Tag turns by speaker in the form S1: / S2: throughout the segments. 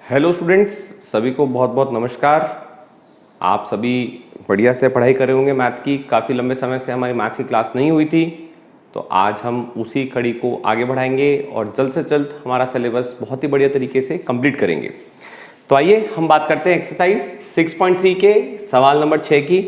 S1: Hello students, सभी को बहुत बहुत नमस्कार। आप सभी बढ़िया से पढ़ाई कर रहे होंगे मैथ्स की। काफ़ी लंबे समय से हमारी मैथ्स की क्लास नहीं हुई थी, तो आज हम उसी कड़ी को आगे बढ़ाएंगे और जल्द से जल्द हमारा सिलेबस बहुत ही बढ़िया तरीके से कंप्लीट करेंगे। तो आइए हम बात करते हैं एक्सरसाइज 6.3 के सवाल नंबर 6 की।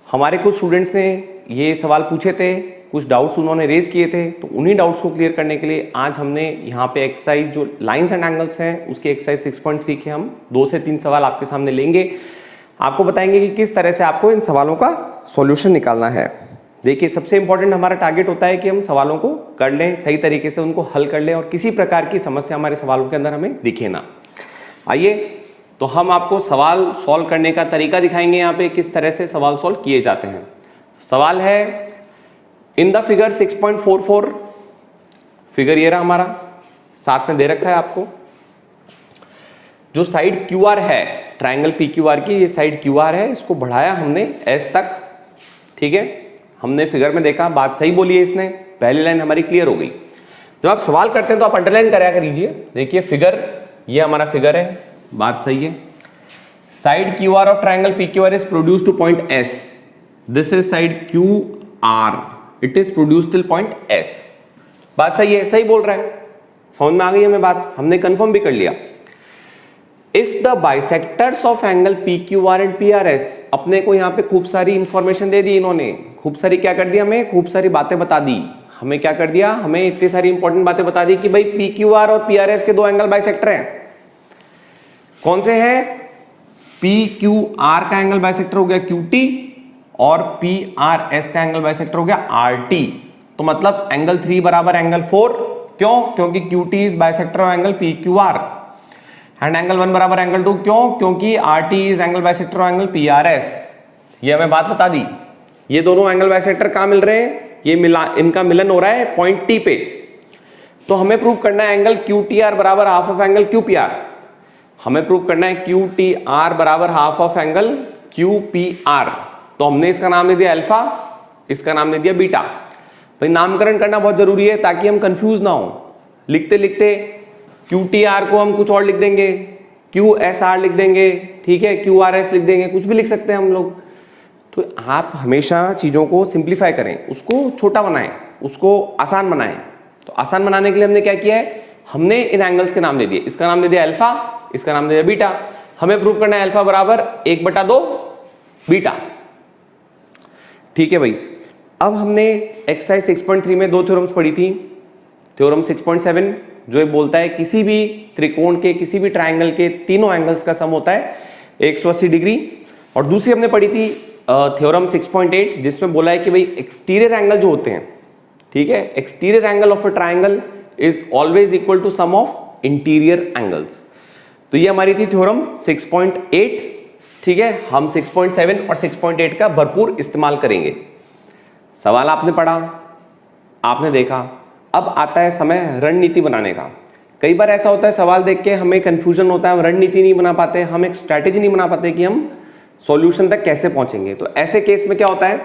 S1: हमारे कुछ स्टूडेंट्स ने ये सवाल पूछे थे, कुछ डाउट्स उन्होंने रेज किए थे, तो उन्हीं डाउट्स को क्लियर करने के लिए आज हमने यहाँ पे एक्सरसाइज जो लाइंस एंड एंगल्स हैं उसकी एक्सरसाइज 6.3 के हम 2 से 3 सवाल आपके सामने लेंगे। आपको बताएंगे कि किस तरह से आपको इन सवालों का सॉल्यूशन निकालना है। देखिए, सबसे इंपॉर्टेंट हमारा टारगेट होता है कि हम सवालों को कर लें, सही तरीके से उनको हल कर लें और किसी प्रकार की समस्या हमारे सवालों के अंदर हमें दिखे ना। आइए तो हम आपको सवाल सॉल्व करने का तरीका दिखाएंगे। यहाँ पे किस तरह से सवाल सॉल्व किए जाते हैं। सवाल है इन द फिगर 6.44, फिगर ये रहा हमारा, साथ में दे रखा है आपको। जो साइड क्यू आर है, ट्राइंगल पी क्यू आर की ये साइड क्यू आर है, इसको बढ़ाया हमने एस तक। ठीक है, हमने फिगर में देखा, बात सही बोली है इसने, पहली लाइन हमारी क्लियर हो गई। जब आप सवाल करते हैं तो आप अंडरलाइन करा करीजिए। देखिए फिगर, ये हमारा फिगर है, बात सही है। Side Q R of triangle P Q R is produce two point S. This is side Q R, it is produce till point S. बात सही है, सही बोल रहा है, समझ में आ गई हमें बात, हमने कंफर्म भी कर लिया। If the bisectors of angle P Q R and P R S, अपने को यहाँ पे खूब सारी इंफॉर्मेशन दे दी इन्होंने, खूब सारी क्या कर दिया, हमें खूब सारी बातें बता दी। हमें क्या कर दिया, हमें इतनी सारी इंपॉर्टेंट बातें बता दी कि भाई पी क्यू आर और पी आर एस के दो एंगल बाइसेक्टर हैं। कौन से हैं? पी क्यू आर का एंगल बाइसेक्टर हो गया क्यू टी और पी आर एस का एंगल बाइसेक्टर हो गया आर टी। तो मतलब एंगल 3 बराबर एंगल 4। क्यों? क्योंकि Q T is bisector of angle P Q R. And angle 1 बराबर एंगल 2। क्यों? क्योंकि R T is angle bisector of angle P R S. ये हमें बात बता दी। ये दोनों एंगल बाइसेक्टर कहां मिल रहे हैं? ये इनका मिलन हो रहा है पॉइंट टी पे। तो हमें प्रूव करना है एंगल क्यू टी आर बराबर half of angle Q P R. हमें प्रूव करना है क्यू टी आर बराबर half of angle Q P R. तो हमने इसका नाम दे दिया अल्फा, इसका नाम दे दिया बीटा। भाई नामकरण करना बहुत जरूरी है ताकि हम कंफ्यूज ना हो। लिखते लिखते क्यू टी आर को हम कुछ और लिख देंगे, क्यू एस आर लिख देंगे, ठीक है, क्यू आर एस लिख देंगे, कुछ भी लिख सकते हैं हम लोग। तो आप हमेशा चीजों को सिंप्लीफाई करें, उसको छोटा बनाएं, उसको आसान बनाएं। तो आसान बनाने के लिए हमने क्या किया है, हमने इन एंगल्स के नाम दे दिए। इसका नाम दे दिया अल्फा, इसका नाम दे दिया बीटा। हमें प्रूव करना है अल्फा बराबर 1/2 बीटा। ठीक है भाई। अब हमने एक्सरसाइज 6.3 में दो थ्योरम्स पढ़ी थी। थ्योरम 6.7 जो ये बोलता है किसी भी त्रिकोण के, किसी भी ट्राइंगल के तीनों एंगल्स का सम होता है 180 डिग्री। और दूसरी हमने पढ़ी थी थ्योरम 6.8 जिसमें बोला है कि भाई एक्सटीरियर एंगल जो होते हैं, ठीक है, exterior angle of a triangle is always equal to sum of interior angles. तो ये हमारी थी थ्योरम 6.8। ठीक है, हम 6.7 और 6.8 का भरपूर इस्तेमाल करेंगे। सवाल आपने पढ़ा, आपने देखा, अब आता है समय रणनीति बनाने का। कई बार ऐसा होता है सवाल देख के हमें कंफ्यूजन होता है, हम रणनीति नहीं बना पाते, हम एक स्ट्रैटेजी नहीं बना पाते कि हम सॉल्यूशन तक कैसे पहुंचेंगे। तो ऐसे केस में क्या होता है,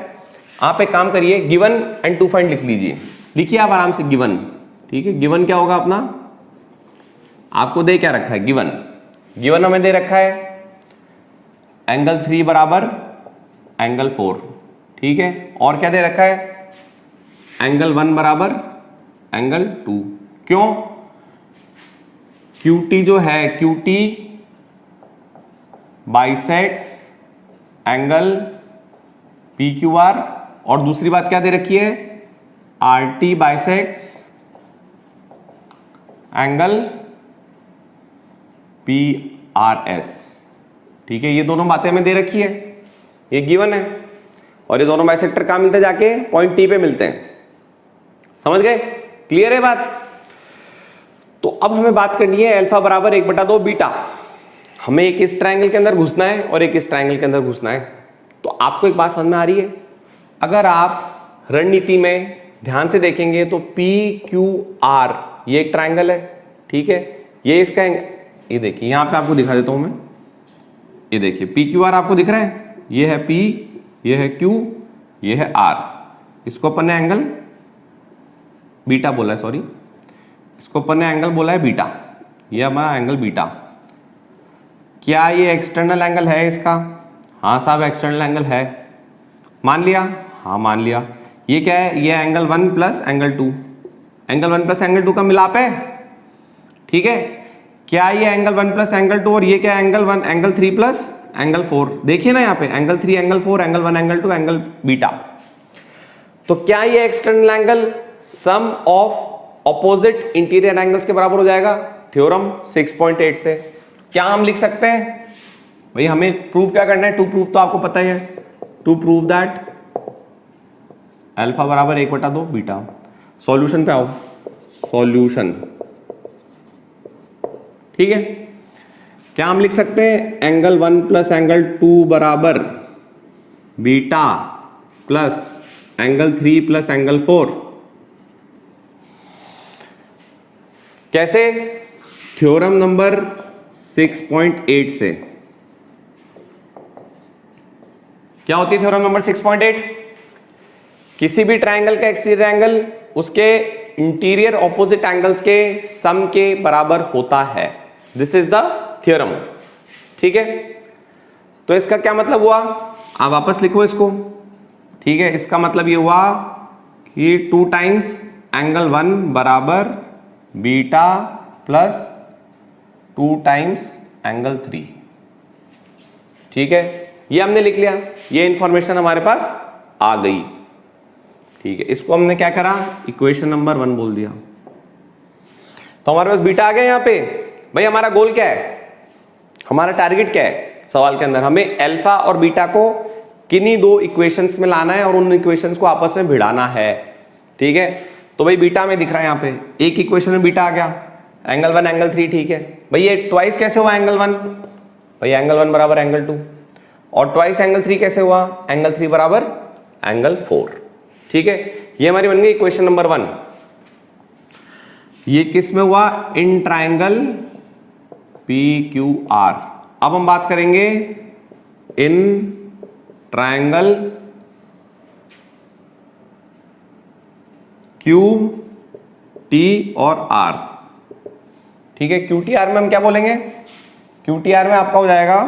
S1: आप एक काम करिए, गिवन एंड टू फाइंड लिख लीजिए। लिखिए आप आराम से गिवन। ठीक है, गिवन क्या होगा अपना, आपको दे क्या रखा है, गिवन। गिवन हमें दे रखा है एंगल 3 बराबर एंगल 4। ठीक है, और क्या दे रखा है, एंगल 1 बराबर एंगल 2। क्यों? क्यू टी जो है, Q T bisects angle P Q R, और दूसरी बात क्या दे रखी है, R T bisects angle P R S. ठीक है, ये दोनों बातें हमें दे रखी है, ये गिवन है। और ये दोनों बाइसेक्टर कहां मिलते हैं, जाके पॉइंट टी पे मिलते हैं। समझ गए? क्लियर है बात? तो अब हमें बात करनी है अल्फा बराबर 1/2 बीटा। हमें एक इस ट्राइंगल के अंदर घुसना है और एक इस ट्राइंगल के अंदर घुसना है। तो आपको एक बात समझ में आ रही है, अगर आप रणनीति में ध्यान से देखेंगे तो पी क्यू आर ये एक ट्राइंगल है। ठीक है, ये इसका, ये देखिए यहां पे आपको दिखा देता हूं मैं, ये देखिए पी क्यू आर आपको दिख रहा है, ये है पी, ये है क्यू, ये है आर। इसको अपन ने एंगल बीटा बोला है, सॉरी, इसको अपन ने एंगल बोला है बीटा, ये हमारा एंगल बीटा। क्या ये एक्सटर्नल एंगल है इसका? हाँ साहब एक्सटर्नल एंगल है, मान लिया। हाँ मान लिया। ये क्या है? ये angle 1 plus angle 2, angle 1 plus angle 2 का मिलाप है, ठीक है। क्या ये एंगल 1 प्लस एंगल 2 और ये क्या एंगल 1 एंगल 3 प्लस एंगल 4? देखिए ना यहाँ पे angle 3 angle 4 angle 1 angle 2 angle beta. तो क्या ये external angle sum of opposite interior angles के बराबर हो जाएगा? थ्योरम 6.8 से क्या हम लिख सकते हैं भाई? हमें प्रूव क्या करना है? टू प्रूव तो आपको पता ही है, टू प्रूव दैट अल्फा बराबर 1/2 बीटा। सॉल्यूशन पे आओ, सॉल्यूशन, ठीक है। क्या हम लिख सकते हैं? एंगल 1 प्लस एंगल 2 बराबर beta plus angle 3 plus angle 4। कैसे? थ्योरम नंबर 6.8 से। क्या होती है थ्योरम नंबर 6.8? किसी भी ट्रायंगल का एक्सटीरियर एंगल उसके इंटीरियर ऑपोजिट एंगल्स के सम के बराबर होता है। दिस इज द थ्योरम, ठीक है। तो इसका क्या मतलब हुआ? आप वापस लिखो इसको, ठीक है। इसका मतलब ये हुआ कि 2 टाइम्स एंगल 1 बराबर बीटा प्लस 2 टाइम्स एंगल 3, ठीक है। ये हमने लिख लिया, ये इंफॉर्मेशन हमारे पास आ गई, ठीक है। इसको हमने क्या करा? इक्वेशन नंबर 1 बोल दिया। तो हमारे पास बीटा आ गया। यहाँ पे भाई हमारा गोल क्या है, हमारा टारगेट क्या है सवाल के अंदर? हमें अल्फा और बीटा को किन्हीं 2 इक्वेशंस में लाना है और उन इक्वेशंस को आपस में भिड़ाना है, ठीक है। तो भाई बीटा में दिख रहा है यहाँ पे, एक इक्वेशन में बीटा आ गया, एंगल 1 एंगल 3, ठीक है। भाई ये ट्वाइस कैसे हुआ एंगल 1? भाई एंगल 1 बराबर एंगल 2, और ट्वाइस एंगल 3 कैसे हुआ? एंगल 3 बराबर एंगल 4, ठीक है। ये हमारी बन गई इक्वेशन नंबर 1। ये किस में हुआ? In triangle PQR। अब हम बात करेंगे इन ट्रायंगल QT और R, ठीक है। QTR में हम क्या बोलेंगे? QTR में आपका हो जाएगा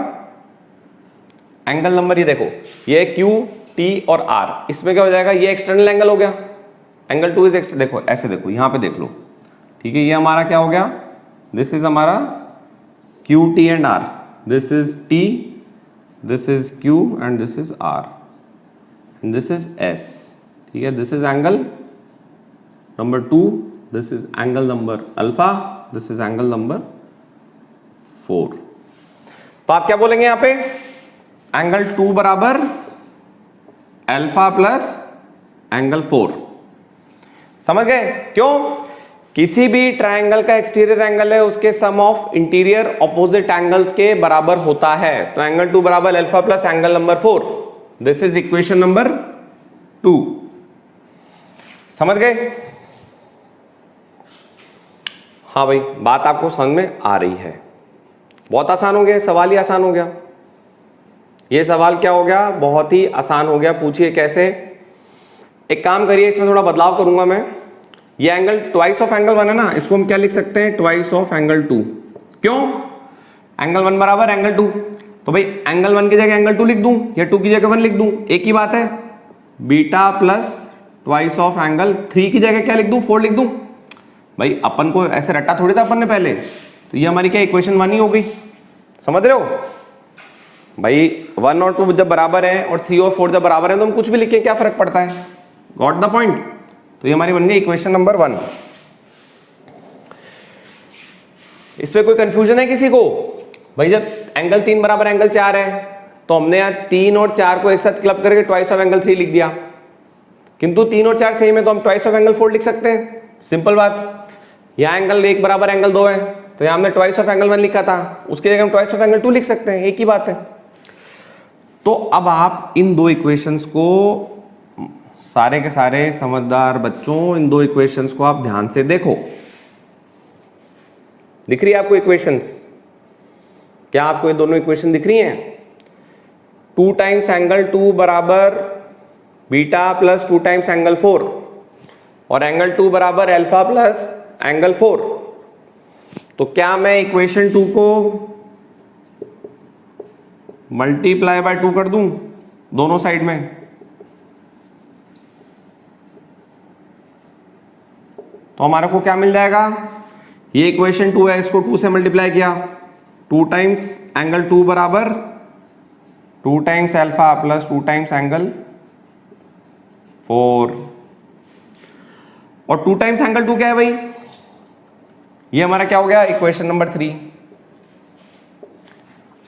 S1: एंगल नंबर, ये देखो ये QT और R, इसमें क्या हो जाएगा? ये एक्सटर्नल एंगल हो गया, एंगल 2 इज एक्सटर्नल। देखो ऐसे देखो, यहां पे देख लो, ठीक है। ये हमारा क्या हो गया? दिस इज हमारा QT and R, this is T, this is Q and this is R and this is S, ठीक है। This is angle number 2, this is angle number alpha, this is angle number 4। तो आप क्या बोलेंगे यहाँ पे? Angle 2 बराबर alpha plus angle 4। समझ गए? क्यों? किसी भी ट्रायंगल का एक्सटीरियर एंगल है उसके सम ऑफ इंटीरियर ऑपोजिट एंगल्स के बराबर होता है। तो एंगल 2 बराबर alpha plus angle number 4। This is equation number 2। समझ गए? हाँ भाई, बात आपको समझ में आ रही है। बहुत आसान हो गया, सवाल ही आसान हो गया। ये सवाल क्या हो गया? बहुत ही आसान हो गया। पूछिए कैसे? एक काम करिए, इसमें थोड़ा बदलाव करूंगा मैं। ये एंगल ट्वाइस ऑफ एंगल 1 है ना, इसको हम क्या लिख सकते हैं? Twice of angle 2। क्यों? एंगल 1 बराबर एंगल 2, तो भाई एंगल 1 की जगह एंगल 2 लिख दूं या 2 की जगह 1 लिख दूं? एक ही बात है। Beta plus twice of angle 3 की जगह क्या लिख दूं? 4 लिख दूं? भाई अपन को ऐसे रट्टा थोड़ी था अपन ने पहले, तो ये हमारी क्या इक्वेशन 1 ही हो गई। समझ रहे हो भाई? 1 और 2 जब बराबर है और 3 और 4 जब बराबर है तो हम कुछ भी लिखें, क्या फर्क पड़ता है? Got the point? तो ये हमारी बन गई इक्वेशन नंबर 1। इसमें कोई कंफ्यूजन है किसी को? भाई जब एंगल 3 बराबर एंगल 4 है तो हमने यहाँ 3 और 4 को एक साथ क्लब करके ट्वाइस ऑफ एंगल 3 लिख दिया, किंतु 3 और 4 सेम है तो हम ट्वाइस ऑफ एंगल 4 लिख सकते हैं। सिंपल बात। यहाँ एंगल 1 बराबर एंगल 2 है तो यहाँ हमने ट्वाइस ऑफ एंगल 1 लिखा था, उसकी जगह हम ट्वाइस ऑफ एंगल 2 लिख सकते हैं, एक ही बात है। तो अब आप इन 2 इक्वेशंस को, सारे के सारे समझदार बच्चों, इन 2 इक्वेशंस को आप ध्यान से देखो। दिख रही है आपको इक्वेशंस? क्या आपको ये दोनों इक्वेशन दिख रही हैं? 2 टाइम्स एंगल 2 बराबर बीटा प्लस 2 टाइम्स एंगल 4 और एंगल 2 बराबर अल्फा प्लस एंगल 4। तो क्या मैं इक्वेशन 2 को मल्टीप्लाई बाय 2 कर दूं दोनों साइड में, तो हमारे को क्या मिल जाएगा, ये इक्वेशन 2 है, इसको 2 से मल्टीप्लाई किया, 2 टाइम्स एंगल 2 बराबर 2 times alpha plus 2 times angle 4, और 2 टाइम्स एंगल 2 क्या है भाई, ये हमारा क्या हो गया, इक्वेशन नंबर 3।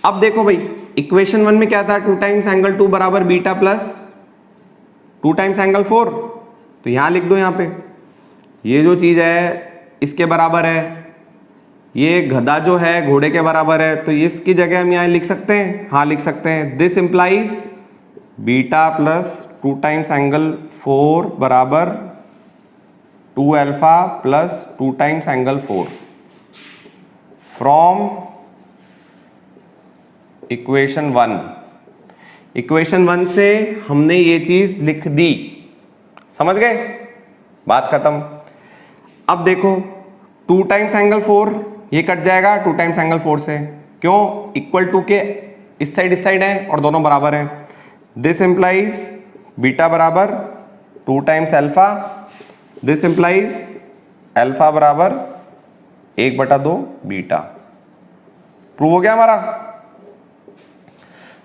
S1: अब देखो भाई, इक्वेशन 1 में क्या था, 2 टाइम्स एंगल 2 बराबर बीटा प्लस 2 टाइम्स एंगल 4, तो यहां लिख दो, यहां पे ये जो चीज है इसके बराबर है, ये गधा जो है घोड़े के बराबर है, तो इसकी जगह हम यहां लिख सकते हैं, हाँ लिख सकते हैं, this implies beta plus 2 times angle 4 बराबर 2 alpha plus 2 times angle 4 from equation 1। Equation 1 से हमने ये चीज लिख दी, समझ गए, बात खत्म। अब देखो 2 टाइम्स एंगल 4 ये कट जाएगा 2 टाइम्स एंगल 4 से, क्यों, इक्वल टू के इस साइड है और दोनों बराबर हैं। दिस इंप्लाइज बीटा बराबर 2 times alpha, this implies alpha बराबर 1/2 बीटा। प्रूव हो गया हमारा,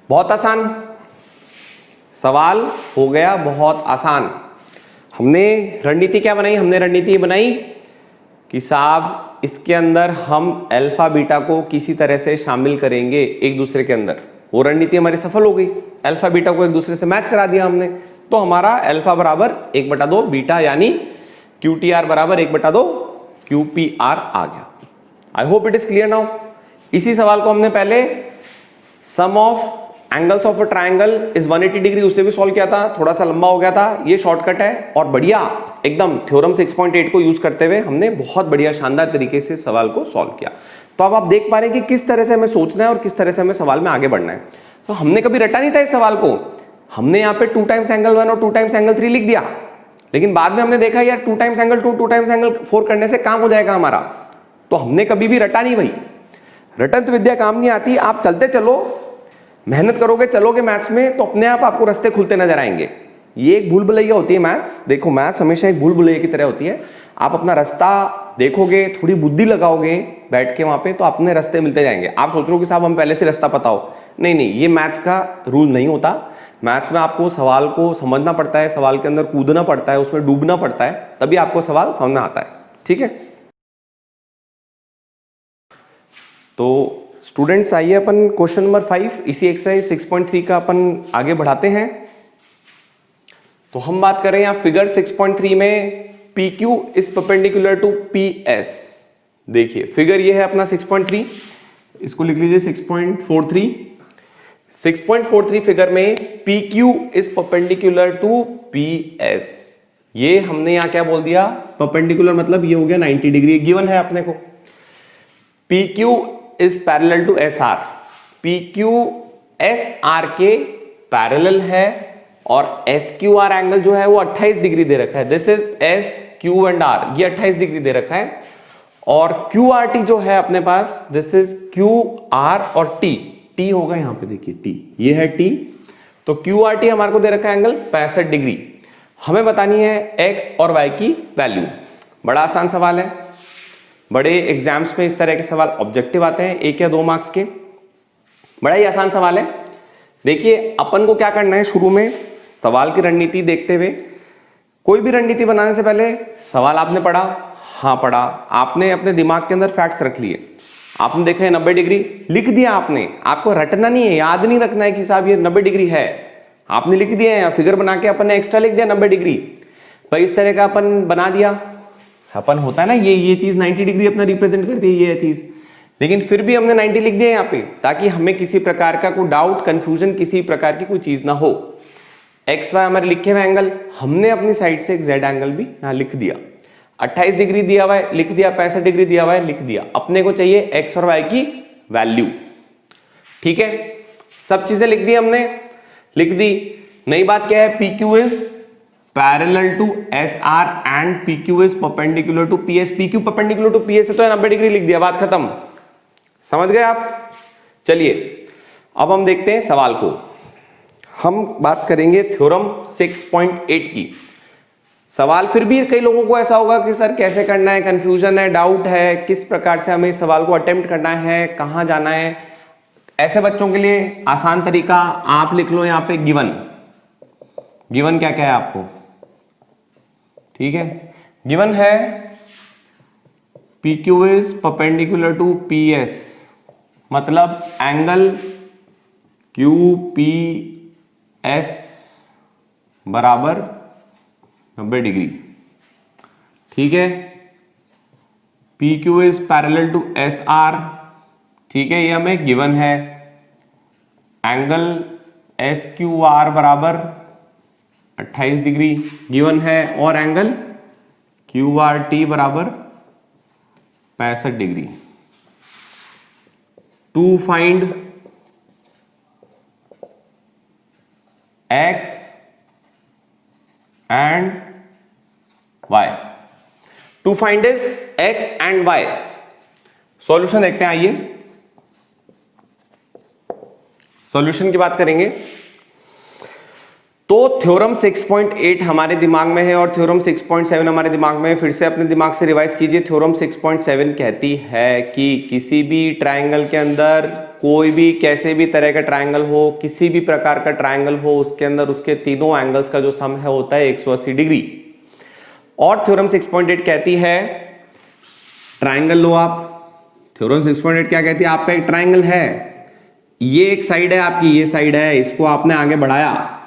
S1: बहुत आसान सवाल हो गया, बहुत आसान। हमने रणनीति क्या बनाई, हमने रणनीति बनाई कि साहब इसके अंदर हम अल्फा बीटा को किसी तरह से शामिल करेंगे एक दूसरे के अंदर, वो रणनीति हमारी सफल हो गई, अल्फा बीटा को एक दूसरे से मैच करा दिया हमने, तो हमारा अल्फा बराबर 1/2 बीटा यानी QTR बराबर 1/2 QPR आ गया। I hope it is clear now. इसी सवाल को हमने पहले sum of angles of a triangle is 180 degree उससे भी सॉल्व किया था, थोड़ा सा लंबा हो गया था, ये शॉर्टकट है और बढ़िया एकदम थ्योरम 6.8 को यूज करते हुए हमने बहुत बढ़िया शानदार तरीके से सवाल को सॉल्व किया। तो अब आप देख पा रहे हैं कि किस तरह से हमें सोचना है और किस तरह से हमें सवाल में आगे बढ़ना है। तो हमने कभी रटा नहीं था इस सवाल को, हमने यहाँ पे 2 टाइम्स एंगल 1 और 2 टाइम्स एंगल 3 लिख दिया, लेकिन बाद में हमने देखा यार 2 टाइम्स एंगल 2 2 टाइम्स एंगल 4 करने से काम हो जाएगा हमारा, तो हमने कभी भी रटा नहीं भाई, रटंत विद्या काम नहीं आती। आप चलते चलो, मेहनत करोगे, चलोगे मैथ्स में, तो अपने आप आपको रास्ते खुलते नजर आएंगे। ये एक भूल भुलैया होती है मैथ्स, देखो मैथ्स हमेशा एक भूल भुलैया की तरह होती है। आप अपना रास्ता देखोगे, थोड़ी बुद्धि लगाओगे बैठ के वहां पे, तो अपने रास्ते मिलते जाएंगे। आप सोच रहे हो कि साहब हम पहले से रास्ता पता हो, नहीं नहीं, ये मैथ्स का रूल नहीं होता। मैथ्स में आपको सवाल को समझना पड़ता है, सवाल के अंदर कूदना पड़ता है, उसमें डूबना पड़ता है, तभी आपको सवाल समझ में आता है, ठीक है। तो स्टूडेंट्स आइए अपन क्वेश्चन नंबर 5 इसी एक्सरसाइज 6.3 का अपन आगे बढ़ाते हैं। तो हम बात कर रहे हैं यहाँ फिगर 6.3 में PQ is perpendicular to PS। देखिए फिगर ये है अपना 6.3, इसको लिख लीजिए 6.43। 6.43 फिगर में PQ is perpendicular to PS, ये हमने यहाँ क्या बोल दिया, परपेंडिकुलर मतलब ये हो गया 90 डिग्री, गिवन है अपने को। PQ is parallel to SR, PQ SR के पैरेलल है और SQR एंगल जो है वो 28 डिग्री दे रखा है। This is SQ and R, ये 28 डिग्री दे रखा है, और QRT जो है अपने पास, दिस इज QR और T होगा यहाँ पे, देखिए T, ये है T, तो QRT हमारे को दे रखा है एंगल 65 डिग्री। हमें बतानी है X और Y की वैल्यू। बड़ा आसान सवाल है, बड़े एग्जाम्स में इस तरह के सवाल ऑब्जेक्टिव आते हैं 1 या 2 मार्क्स के, बड़ा ही आसान सवाल है। देखिए अपन को क्या करना है, शुरू में सवाल की रणनीति देखते हुए, कोई भी रणनीति बनाने से पहले सवाल आपने पढ़ा, हाँ पढ़ा, आपने अपने दिमाग के अंदर फैक्ट्स रख लिए, आपने देखा है 90 डिग्री, लिख दिया आपने, आपको रटना नहीं है, याद नहीं रखना है कि साहब ये 90 डिग्री है, आपने लिख दिया है, फिगर बना के अपन ने एक्स्ट्रा लिख दिया 90 डिग्री, भाई इस तरह का अपन बना दिया, अपन होता है ना ये चीज 90 डिग्री अपना रिप्रेजेंट करती है ये चीज, लेकिन फिर भी हमने 90 लिख दिया यहाँ पे, ताकि हमें किसी प्रकार का कोई डाउट, कंफ्यूजन, किसी प्रकार की कोई चीज ना हो। एक्स वाई हमारे लिखे हुए एंगल, हमने अपनी साइड से एक जेड एंगल भी यहाँ लिख दिया, 28 डिग्री दिया हुआ है लिख दिया, 65 डिग्री दिया हुआ है लिख दिया। अपने को चाहिए एक्स और वाई की वैल्यू, ठीक है, सब चीजें लिख दी हमने, लिख दी। नई बात क्या है, PQ is parallel to SR and PQ is perpendicular to PS। PQ perpendicular to PS है तो 90 डिग्री लिख दिया, बात खत्म, समझ गए आप। चलिए अब हम देखते हैं सवाल को। हम बात करेंगे थ्योरम 6.8 की। सवाल फिर भी कई लोगों को ऐसा होगा कि सर कैसे करना है, कंफ्यूजन है, डाउट है, किस प्रकार से हमें इस सवाल को अटेम्प्ट करना है, कहां जाना है। ऐसे बच्चों के लिए आसान तरीका आप लिख लो यहां पे गिवन। गिवन क्या क्या है आपको, ठीक है। गिवन है PQ is perpendicular to PS, मतलब एंगल QPS बराबर 90 डिग्री, ठीक है। PQ is parallel to SR, ठीक है, ये हमें गिवन है। एंगल SQR बराबर 28 डिग्री गिवन है, और एंगल QRT बराबर 65 degree. To find X and Y, to find is X and Y। Solution देखते हैं, आइए सॉल्यूशन की बात करेंगे। तो थ्योरम 6.8 हमारे दिमाग में है और थ्योरम 6.7 हमारे दिमाग में है। फिर से अपने दिमाग से रिवाइज कीजिए। थ्योरम 6.7 कहती है कि किसी भी ट्रायंगल के अंदर, कोई भी कैसे भी तरह का ट्रायंगल हो, किसी भी प्रकार का ट्रायंगल हो, उसके अंदर उसके तीनों एंगल्स का जो सम है होता है 180 डिग्री। और थ्योरम 6.8 कहती है, ट्रायंगल लो आप। थ्योरम 6.8 क्या कहती है, आपका एक ट्रायंगल है, ये एक साइड है आपकी, ये साइड है, इसको आपने आगे बढ़ाया,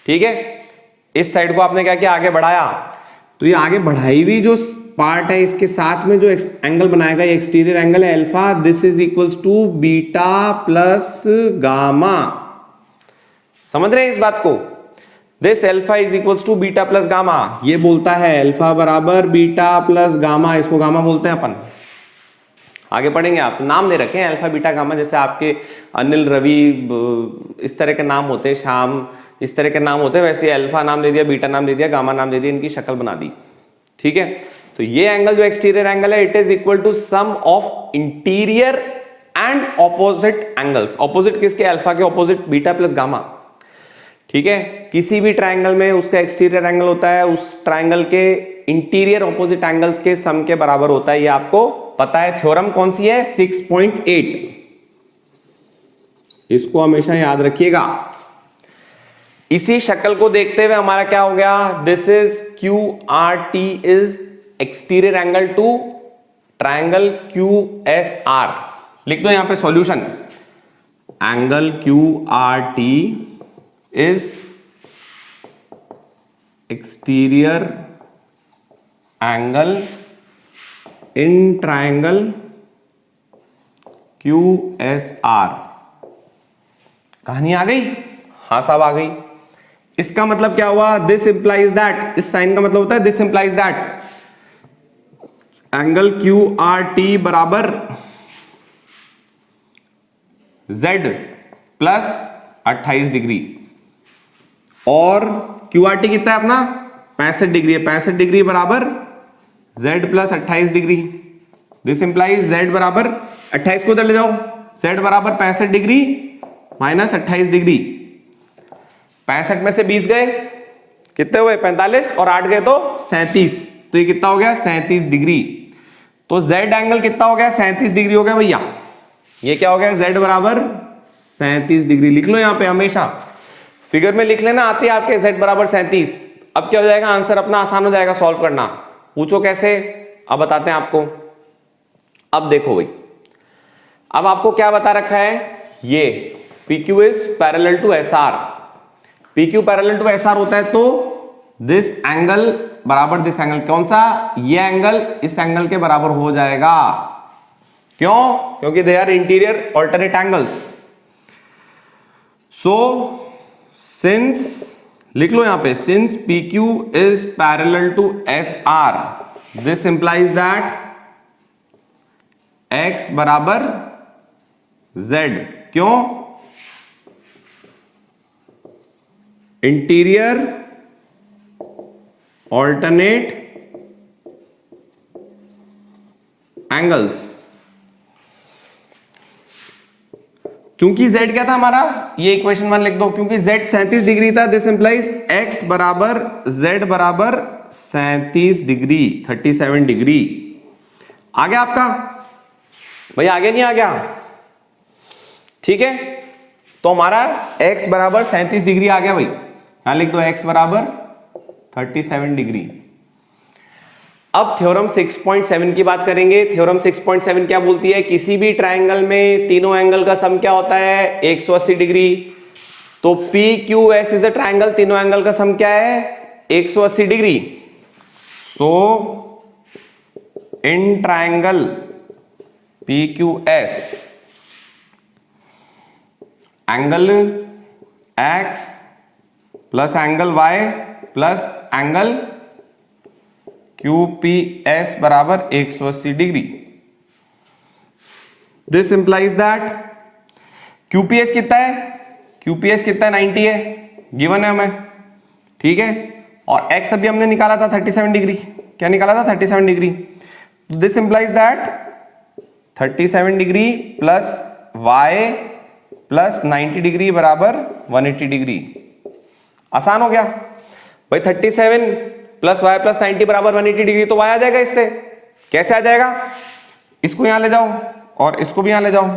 S1: ठीक है। इस साइड को आपने क्या किया, आगे बढ़ाया। तो ये आगे बढ़ाई हुई जो पार्ट है, इसके साथ में जो एंगल बनाएगा, ये एक्सटीरियर एंगल है alpha, this is equals to beta plus gamma. समझ रहे हैं इस बात को? This alpha is equals to beta plus gamma. ये बोलता है अल्फा बराबर बीटा प्लस गामा, इसको गामा बोलते हैं अपन। आगे पढ़ेंगे, आप नाम दे रखे हैं अल्फा बीटा गामा, जैसे आपके अनिल, रवि, इस तरह के नाम होते हैं, श्याम, इस तरह के नाम होते हैं। वैसे अल्फा नाम दे दिया, बीटा नाम दे दिया, गामा नाम दे दिया, इनकी शक्ल बना दी, ठीक है। तो ये एंगल जो एक्सटीरियर एंगल है, it is equal to sum of interior and opposite angles. Opposite किसके? अल्फा के ऑपोजिट बीटा प्लस गामा, ठीक है। किसी भी ट्रायंगल में उसका एक्सटीरियर एंगल होता है, उस ट्रायंगल के इंटीरियर ऑपोजिट एंगल्स के सम के बराबर होता है। ये आपको पता है। थ्योरम कौन सी है? 6.8। इसको हमेशा याद रखिएगा। इसी शक्ल को देखते हुए हमारा क्या हो गया, this is QRT is exterior angle to triangle QSR। लिख दो यहां पे solution, angle QRT is exterior angle in triangle QSR। कहानी आ गई? हाँ साहब आ गई। इसका मतलब क्या हुआ? दिस इंप्लाइज दैट, इस साइन का मतलब होता है this implies that angle QRT बराबर Z प्लस 28 डिग्री, और QRT कितना है अपना? 65 डिग्री है। 65 डिग्री बराबर Z plus 28 degree. This implies Z बराबर 28 को उधर ले जाओ, Z बराबर 65 डिग्री माइनस 28 डिग्री। 65 में से 20 गए, कितने हुए? 45, और 8 गए तो 37। तो ये कितना हो गया? 37 डिग्री। तो Z एंगल कितना हो गया? 37 डिग्री हो गया भैया। ये क्या हो गया? Z बराबर 37 डिग्री। लिख लो यहां पे, हमेशा फिगर में लिख लेना, आती है आपके Z बराबर 37। अब क्या हो जाएगा? आंसर अपना आसान हो जाएगा सॉल्व करना। पूछो कैसे, अब बताते हैं आपको। अब देखो भाई, अब आपको क्या बता रखा है, ये PQ is parallel to SR। PQ parallel to SR होता है तो दिस एंगल बराबर दिस एंगल, कौन सा? ये एंगल इस एंगल के बराबर हो जाएगा। क्यों? क्योंकि they are interior alternate angles. So since, लिख लो यहां पे, since PQ is parallel to SR, this implies that X बराबर Z। क्यों? Interior alternate angles. चूंकि z क्या था हमारा, ये इक्वेशन 1 लिख दो, क्योंकि z 37 डिग्री था, दिस इंप्लाइज x बराबर z बराबर 37 डिग्री, 37 डिग्री। आ गया आपका भाई, आगे नहीं आ गया? ठीक है, तो हमारा x बराबर 37 डिग्री आ गया भाई, यहां लिख दो x बराबर 37 डिग्री। अब थ्योरम 6.7 की बात करेंगे। थ्योरम 6.7 क्या बोलती है, किसी भी ट्राइंगल में तीनों एंगल का सम क्या होता है, 180 डिग्री। तो P Q S is a triangle, तीनों एंगल का सम क्या है, 180 degree. So in triangle P Q S angle X plus angle Y plus angle QPS बराबर 180 degree. This implies that QPS कितना है, QPS कितना है, 90 है, गिवन है हमें, ठीक है। और X अभी हमने निकाला था 37 डिग्री, क्या निकाला था, 37 degree. This implies that 37 degree plus Y plus 90 degree बराबर 180 डिग्री। आसान हो गया भाई, 37 प्लस वाई प्लस 90 बराबर 180 डिग्री, तो वाई आ जाएगा इससे। कैसे आ जाएगा, इसको यहां ले जाओ और इसको भी यहां ले जाओ।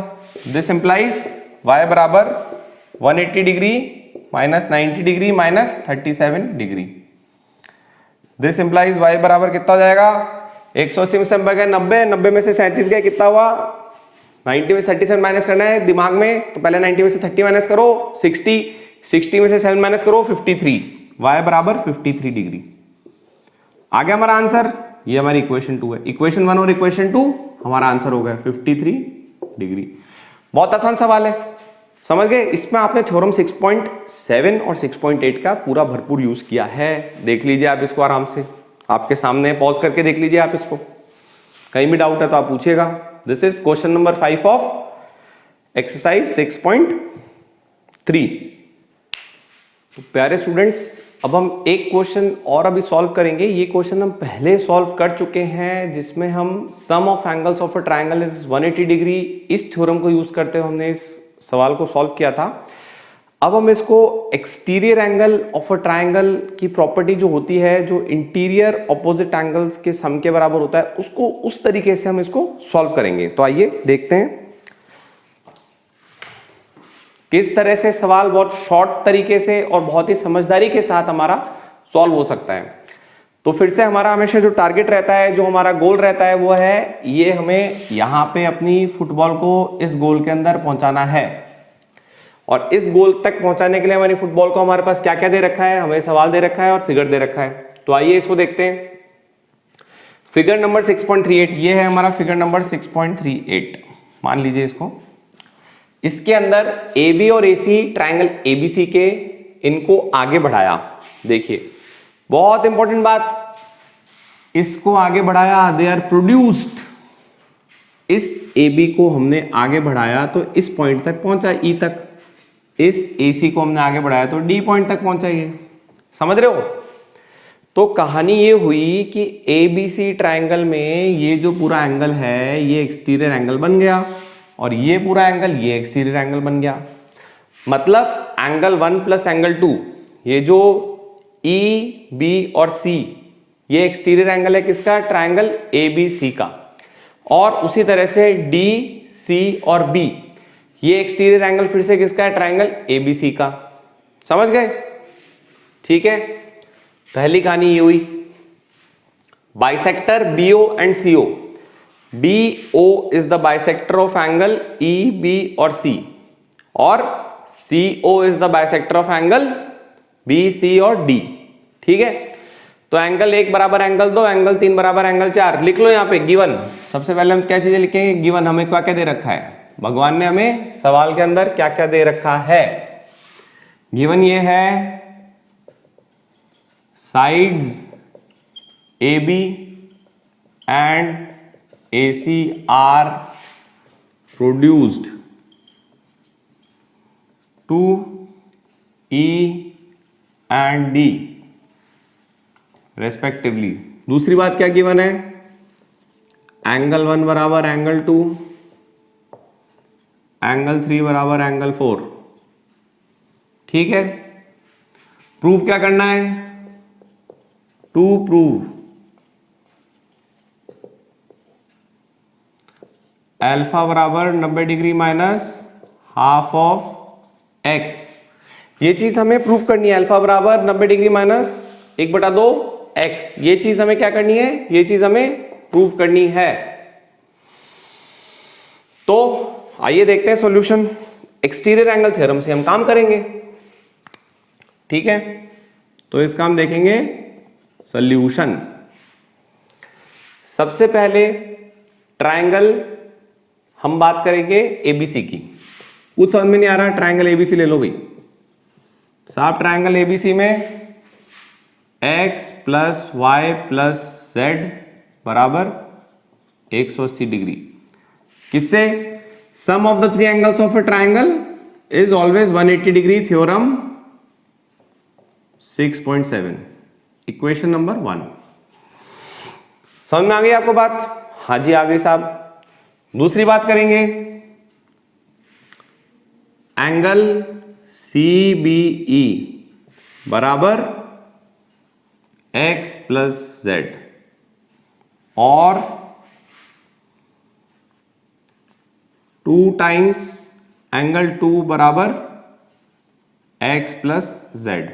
S1: दिस इंप्लाइज वाई बराबर 180 degree minus 90 degree minus 37 degree. This implies Y बराबर कितना हो जाएगा, 180 में से गए 90, 90 में से 37 गए, कितना हुआ, 90 में से 37 माइनस करना है दिमाग में, तो पहले 90 में से 30 माइनस करो 60, 60 में से 7 माइनस करो 53, वाई बराबर 53 डिग्री। आ गया हमारा आंसर, ये हमारी इक्वेशन 2 है। इक्वेशन 1 और इक्वेशन 2 हमारा आंसर हो गया 53 डिग्री। बहुत आसान सवाल है, समझ गए। इसमें आपने थ्योरम 6.7 और 6.8 का पूरा भरपूर यूज किया है। देख लीजिए आप इसको आराम से, आपके सामने पॉज करके देख लीजिए आप इसको, कहीं भी डाउट है तो आप पूछिएगा। This is question number 5 of exercise 6.3। तो प्यारे स्टूडेंट्स, अब हम एक क्वेश्चन और अभी सॉल्व करेंगे। ये क्वेश्चन हम पहले सॉल्व कर चुके हैं, जिसमें हम sum of angles of a triangle is 180 degree, इस थ्योरम को यूज करते हुए हमने इस सवाल को सॉल्व किया था। अब हम इसको exterior angle of a triangle की प्रॉपर्टी जो होती है, जो इंटीरियर ऑपोजिट एंगल्स के सम के बराबर होता है, उसको उस तरीके से हम इसको सॉल्व करेंगे। तो आइए देखते हैं किस तरह से सवाल बहुत शॉर्ट तरीके से और बहुत ही समझदारी के साथ हमारा सॉल्व हो सकता है। तो फिर से हमारा हमेशा जो टारगेट रहता है, जो हमारा गोल रहता है, वो है ये हमें यहाँ पे अपनी फुटबॉल को इस गोल के अंदर पहुंचाना है। और इस गोल तक पहुंचाने के लिए हमारी फुटबॉल को हमारे पास क्या क्या दे रखा है, हमें सवाल दे रखा है और फिगर दे रखा है। तो आइए इसको देखते हैं। फिगर नंबर 6.38, ये है हमारा फिगर नंबर 6.38। मान लीजिए इसको, इसके अंदर AB और AC ट्रायंगल ABC के, इनको आगे बढ़ाया। देखिए बहुत इंपॉर्टेंट बात, इसको आगे बढ़ाया, दे आर प्रोड्यूस्ड। इस AB को हमने आगे बढ़ाया तो इस पॉइंट तक पहुंचा E तक, इस AC को हमने आगे बढ़ाया तो D पॉइंट तक पहुंचा। ये समझ रहे हो। तो कहानी ये हुई कि ABC ट्रायंगल में ये जो पूरा एंगल है, ये एक्सटीरियर एंगल बन गया, और ये पूरा एंगल, ये एक्सटीरियर एंगल बन गया। मतलब एंगल 1 प्लस एंगल 2, ये जो E, B और C, ये एक्सटीरियर एंगल है किसका, ट्रायंगल ABC का। और उसी तरह से D, C और B, ये एक्सटीरियर एंगल फिर से किसका है, ट्रायंगल ABC का। समझ गए, ठीक है। पहली कहानी ये हुई। Bisector BO and CO, BO is the bisector of angle EB और C, और CO is the bisector of angle BC और D। ठीक है, तो एंगल 1 बराबर एंगल 2, एंगल 3 बराबर एंगल 4। लिख लो यहाँ पे गिवन। सबसे पहले हम क्या चीजें लिखेंगे, गिवन हमें क्या क्या दे रखा है, भगवान ने हमें सवाल के अंदर क्या क्या दे रखा है। गिवन ये है, sides AB and AC are produced to E and D respectively। दूसरी बात क्या गिवन है, एंगल 1 बराबर एंगल 2, एंगल 3 बराबर एंगल 4। ठीक है, प्रूव क्या करना है? टू प्रूव अल्फा बराबर 90 degree minus half of x. ये चीज हमें प्रूफ करनी है, अल्फा बराबर 90 डिग्री माइनस 1/2 एक्स। ये चीज हमें क्या करनी है? ये चीज हमें प्रूफ करनी है। तो आइए देखते हैं सॉल्यूशन। एक्सटीरियर एंगल थ्योरम से हम काम करेंगे। ठीक है, तो इसका हम देखेंगे सॉल्यूशन। सबसे पहले ट्रायंगल हम बात करेंगे एबीसी की। कुछ समझ में नहीं आ रहा, ट्रायंगल एबीसी ले लो भाई साहब। ट्रायंगल एबीसी में x plus Y plus Z बराबर 180 डिग्री। किससे? Sum of the three angles of a triangle is always 180 degree, theorem 6.7, equation number 1। समझ में आ गई आपको बात? हाँ जी आ गई साहब। दूसरी बात करेंगे, एंगल CBE बराबर x प्लस जेड और 2 टाइम्स एंगल 2 बराबर x प्लस जेड।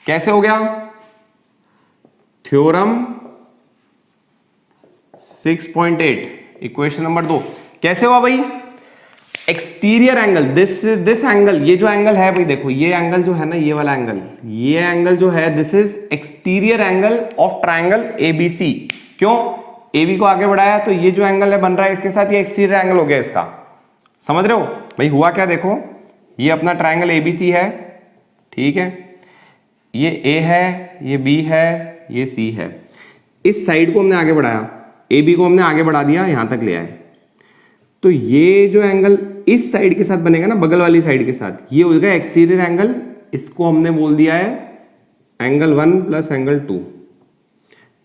S1: कैसे हो गया? Theorem 6.8, equation number 2। कैसे हुआ भाई? एक्सटीरियर एंगल, दिस एंगल, ये जो एंगल है भाई देखो, ये एंगल जो है ना, ये वाला एंगल, ये एंगल जो है this is exterior angle of triangle ABC. क्यों? AB को आगे बढ़ाया तो ये जो एंगल है बन रहा है इसके साथ, ये एक्सटीरियर एंगल हो गया इसका। समझ रहे हो भाई? हुआ क्या देखो, ये अपना ट्रायंगल एबीसी है, ठीक है, ये A है, ये B है, ये C है। इस साइड को हमने आगे बढ़ाया, AB को हमने आगे बढ़ा दिया, यहां तक ले आए, तो ये जो एंगल इस साइड के साथ बनेगा ना, बगल वाली साइड के साथ, ये हो जाएगा एक्सटीरियर एंगल। इसको हमने बोल दिया है एंगल 1 प्लस एंगल 2।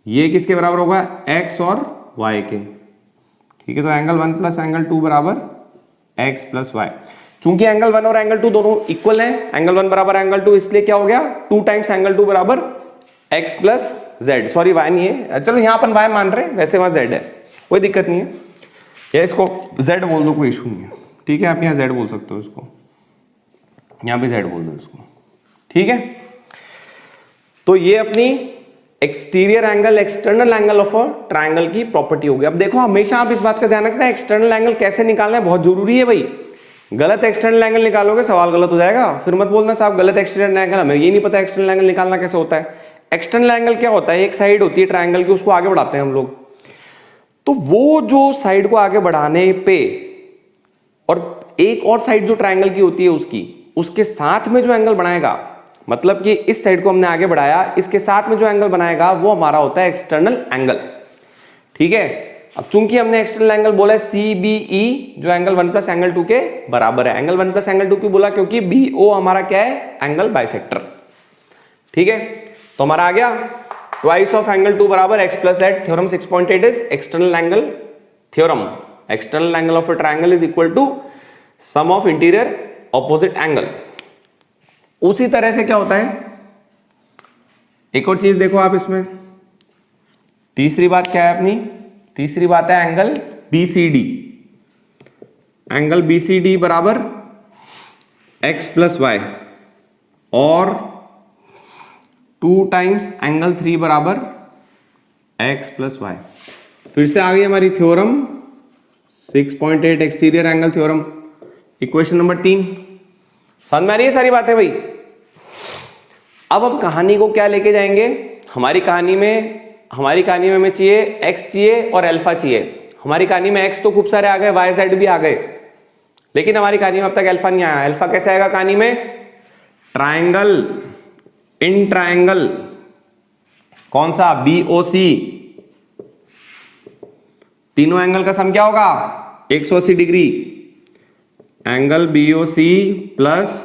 S1: ये किसके बराबर होगा? x और y के। ठीक है, तो एंगल 1 प्लस एंगल 2 बराबर x प्लस वाई। चूंकि एंगल 1 और एंगल 2 दोनों इक्वल हैं, एंगल 1 बराबर एंगल 2, इसलिए क्या हो गया? 2 टाइम्स एंगल 2 बराबर x plus Z. Sorry y नहीं है, चलो यहां अपन y मान रहे हैं, वैसे वहां z है, कोई दिक्कत नहीं है, या इसको z बोल दो, कोई इशू नहीं है। ठीक है, आप यहाँ z बोल सकते हो, इसको यहाँ भी z बोल दो इसको। ठीक है, तो ये अपनी exterior angle, external angle of a triangle की प्रॉपर्टी होगी। अब देखो, हमेशा आप इस बात का ध्यान रखना है, एक्सटर्नल एंगल कैसे निकालना है बहुत जरूरी है भाई। गलत एक्सटर्नल एंगल निकालोगे सवाल गलत हो जाएगा, फिर मत बोलना साहब गलत एक्सटर्नल एंगल, हमें ये नहीं पता एक्सटर्नल एंगल निकालना कैसे होता है। एक्सटर्नल एंगल क्या होता है? एक साइड होती है ट्रायंगल की, उसको आगे बढ़ाते हैं हम लोग, तो वो जो साइड को आगे बढ़ाने पे और एक और साइड जो ट्रायंगल की होती है उसके साथ में जो एंगल बनाएगा, मतलब कि इस साइड को हमने आगे बढ़ाया, इसके साथ में जो एंगल बनाएगा वो हमारा होता है एक्सटर्नल एंगल। ठीक है, अब चूंकि हमने एक्सटर्नल एंगल बोला है CBE, जो एंगल 1 प्लस एंगल 2 के बराबर है। एंगल 1 प्लस एंगल 2 क्यों बोला? क्योंकि BO हमारा क्या है? Angle bisector. ठीक है, तो हमारा आ गया ट्वाइस ऑफ एंगल 2 बराबर x plus Z. Theorem 6.8 is external angle theorem. External angle of a triangle is equal to sum of interior opposite angle. उसी तरह से क्या होता है, एक और चीज देखो आप इसमें, तीसरी बात क्या है अपनी? तीसरी बात है एंगल BCD। एंगल BCD बराबर x प्लस वाई और 2 टाइम्स एंगल 3 बराबर x प्लस वाई। फिर से आ गई हमारी theorem 6.8, exterior angle theorem, equation number 3। समझ में आ रही है सारी बातें भाई? अब हम कहानी को क्या लेके जाएंगे? हमारी कहानी में हमें चाहिए x चाहिए और अल्फा चाहिए। हमारी कहानी में x तो खूब सारे आ गए, y z भी आ गए, लेकिन हमारी कहानी में अब तक अल्फा नहीं आया। अल्फा कैसे आएगा कहानी में? ट्रायंगल, इन ट्रायंगल कौन सा? BOC, तीनों एंगल का सम क्या होगा? 180 डिग्री। Angle BOC plus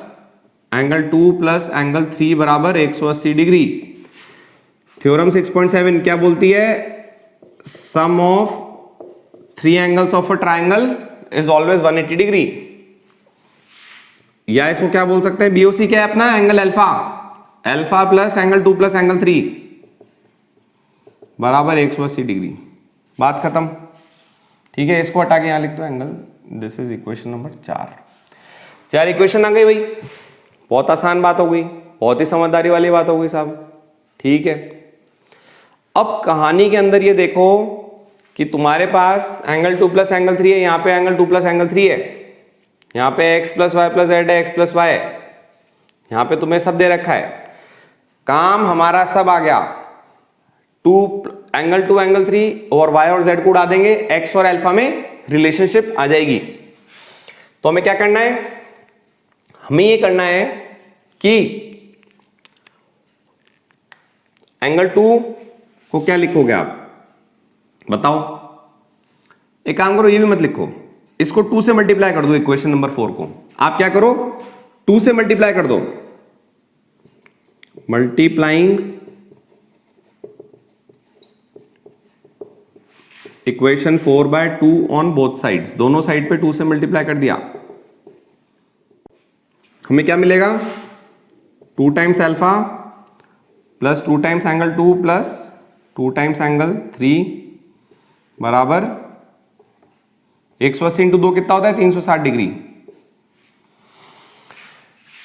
S1: angle 2 plus angle 3 बराबर 180 डिग्री। थ्योरम 6.7 क्या बोलती है? Sum of 3 angles of a triangle is always 180 degree. या इसको क्या बोल सकते हैं, बीओसी क्या है अपना, angle alpha, alpha plus angle 2 plus angle 3 बराबर 180 डिग्री। बात खत्म। ठीक है, इसको हटा के यहां लिख दो angle. This is equation number 4 equation आ गई भाई। बहुत आसान बात हो गई, बहुत ही समझदारी वाली बात हो गई साहब। ठीक है, अब कहानी के अंदर ये देखो कि तुम्हारे पास एंगल 2 प्लस एंगल 3 है, यहाँ पे एंगल 2 प्लस एंगल 3 है, यहाँ पे x plus Y plus Z है, x प्लस वाई है, यहाँ पे तुम्हें सब दे रखा है। काम हमारा सब आ गया, एंगल 2 एंगल 3 और y और z को उड़ा देंगे, x और अल्फा में रिलेशनशिप आ जाएगी। तो हमें क्या करना है, हमें ये करना है कि एंगल 2 को क्या लिखोगे आप बताओ। एक काम करो, ये भी मत लिखो, इसको 2 से मल्टीप्लाई कर दो। इक्वेशन नंबर 4 को आप क्या करो, 2 से मल्टीप्लाई कर दो। Multiplying equation 4/2 on both sides, दोनों साइड पे 2 से मल्टीप्लाई कर दिया। हमें क्या मिलेगा, 2 times alpha plus 2 times angle 2 plus 2 times angle 3 बराबर 180 इंटू 2 कितना होता है, 360 degree.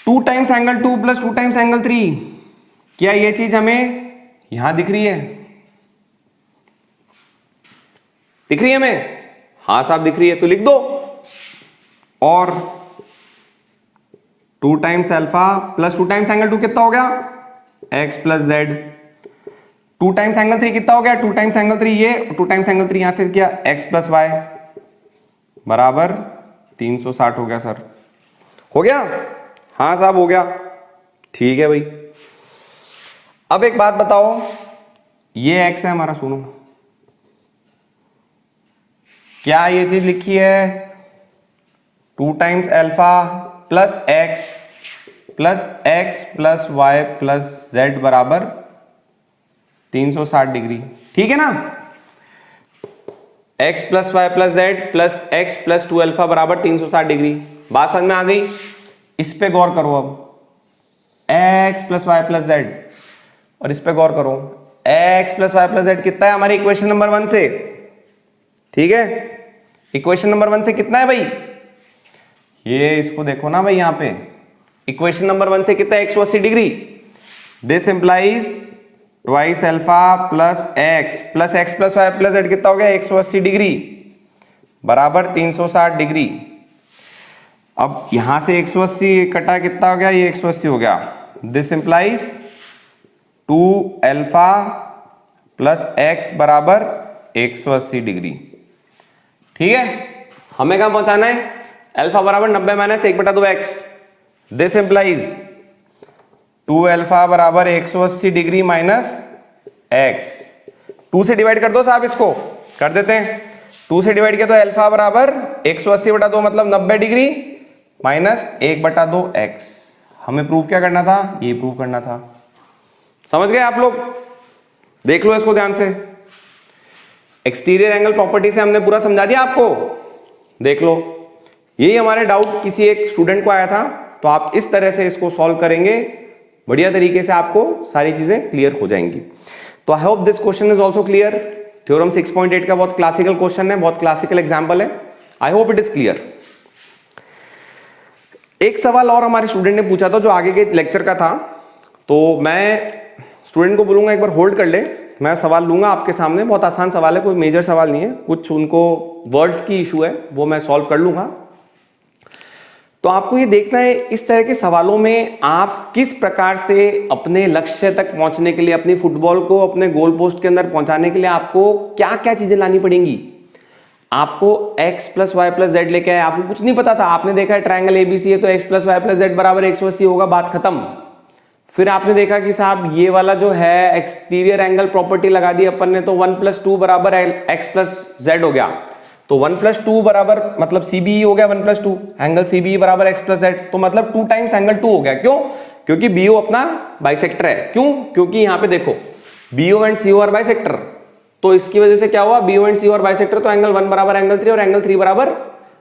S1: 2 times angle 2 plus 2 times angle 3, क्या ये चीज हमें यहां दिख रही है, दिख रही है हमें? हाँ साहब दिख रही है, तो लिख दो। और 2 times alpha plus 2 times angle 2 कितना हो गया, x plus Z. 2 times angle 3 कितना हो गया, 2 टाइम्स एंगल 3 ये, 2 टाइम्स एंगल 3 यहां से किया, x प्लस वाई बराबर 360 हो गया सर। हो गया? हाँ साहब हो गया। ठीक है भाई, अब एक बात बताओ, ये x है हमारा, सुनो क्या ये चीज लिखी है, 2 times alpha plus X plus Y plus Z बराबर 360 डिग्री। ठीक है ना, x plus Y plus Z plus X plus 2 alpha बराबर 360 डिग्री। बात समझ में आ गई? इस पे गौर करो, अब x plus Y plus Z, और इस पे गौर करो, x plus Y plus Z कितना है हमारी इक्वेशन नंबर 1 से। ठीक है, इक्वेशन नंबर 1 से कितना है भाई, ये इसको देखो ना भाई, यहां पे इक्वेशन नंबर 1 से कितना है, 180 degree. This implies twice alpha plus X plus Y plus Z कितना हो गया, 180 डिग्री बराबर 360 डिग्री। अब यहां से 180 कटा कितना हो गया, ये 180 हो गया। This implies 2 alpha plus x बराबर 180 डिग्री। ठीक है, हमें कहां पहुंचाना है, अल्फा बराबर 90 minus 1/2 x. This implies 2 alpha बराबर 180 डिग्री माइनस एक्स। 2 से डिवाइड कर दो साहब, इसको कर देते हैं। 2 से डिवाइड किया तो अल्फा बराबर 180/2 मतलब 90 डिग्री माइनस 1/2 एक्स। हमें प्रूव क्या करना था, ये प्रूव करना था। समझ गए आप लोग? देख लो इसको ध्यान से, एक्सटीरियर एंगल प्रॉपर्टी से हमने पूरा समझा दिया आपको। देख लो, यही हमारे डाउट किसी एक स्टूडेंट को आया था, तो आप इस तरह से इसको सॉल्व करेंगे, बढ़िया तरीके से आपको सारी चीजें क्लियर हो जाएंगी। तो I hope this question is also clear. Theorem 6.8 का बहुत क्लासिकल क्वेश्चन है, बहुत क्लासिकल एग्जांपल है। आई होप इट इज क्लियर। एक सवाल और हमारे स्टूडेंट ने पूछा था जो आगे के लेक्चर का था, तो मैं स्टूडेंट को बोलूंगा एक बार होल्ड कर ले, मैं सवाल लूंगा आपके सामने। बहुत आसान सवाल है, कोई मेजर सवाल नहीं है, कुछ उनको वर्ड्स की इशू है, वो मैं सॉल्व कर लूंगा। तो आपको ये देखना है इस तरह के सवालों में आप किस प्रकार से अपने लक्ष्य तक पहुंचने के लिए, अपनी फुटबॉल को अपने गोल पोस्ट के अंदर पहुंचाने के लिए आपको क्या क्या चीजें लानी पड़ेंगी। आपको x plus Y plus Z लेके आए, आपको कुछ नहीं पता था, आपने देखा है ट्रायंगल एबीसी है तो x plus Y plus Z बराबर 180 होगा, बात खत्म। फिर आपने देखा कि साहब ये वाला जो है एक्सटीरियर एंगल प्रॉपर्टी लगा दी अपन ने, तो 1 + 2 बराबर x प्लस जेड हो गया। तो 1 + 2 बराबर मतलब CBE हो गया 1 + 2, एंगल CBE बराबर x प्लस जेड, तो मतलब 2 टाइम्स एंगल 2 हो गया। क्यों? क्योंकि BO अपना बाइसेक्टर है। क्यों? क्योंकि यहाँ पे देखो BO and CO are bisector, तो इसकी वजह से क्या हुआ, BO and CO are bisector, तो एंगल 1 बराबर एंगल 3 और एंगल 3 बराबर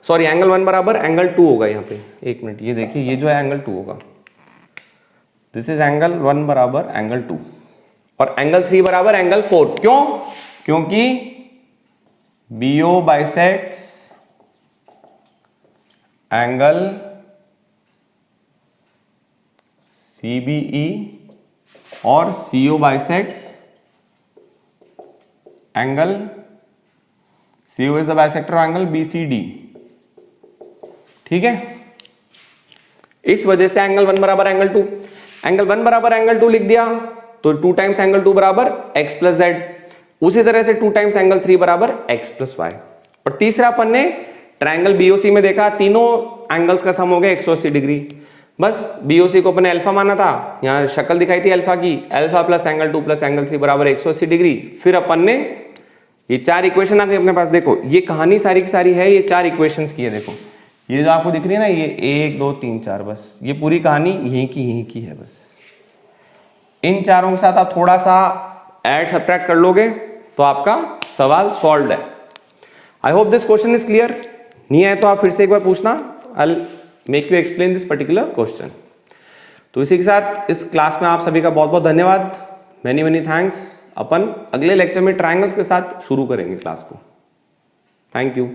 S1: सॉरी एंगल 1 बराबर एंगल 2 होगा यहाँ पे। एक मिनट, ये देखिए, ये जो है एंगल 2 होगा, दिस इज एंगल 1 बराबर एंगल 2 और एंगल 3 बराबर एंगल 4। क्यों? क्योंकि BO बाइसेक्ट्स एंगल CBE और CO bisects angle, CO is the bisector angle BCD। ठीक है, इस वजह से एंगल 1 बराबर एंगल 2, एंगल 1 बराबर एंगल 2 लिख दिया तो 2 टाइम्स एंगल 2 बराबर x प्लस जेड। उसी तरह से 2 टाइम्स एंगल 3 बराबर x प्लस वाई। और तीसरा अपन ने ट्रायंगल BOC में देखा, तीनों एंगल्स का सम हो गया 180 डिग्री। बस BOC को अपने अल्फा माना था, यहाँ शक्ल दिखाई थी अल्फा की, alpha plus angle 2 plus angle 3 बराबर 180 डिग्री। फिर अपन ने ये 4 इक्वेशन आ गई अपने पास। देखो ये कहानी सारी की सारी है, ये 4 इक्वेशंस की है। देखो ये जो आपको दिख रही है ना, ये 1 2 3 4, बस ये पूरी कहानी यहीं की है। बस इन चारों के साथ आप थोड़ा सा ऐड सब्ट्रैक्ट कर लोगे तो आपका सवाल सॉल्व्ड है। I hope this question is clear. नहीं है तो आप फिर से एक बार पूछना, I will make you explain this particular question. तो इसी के साथ इस क्लास में आप सभी का बहुत बहुत धन्यवाद, मेनी मेनी थैंक्स। अपन अगले लेक्चर में ट्रायंगल्स के साथ शुरू करेंगे क्लास को। Thank you.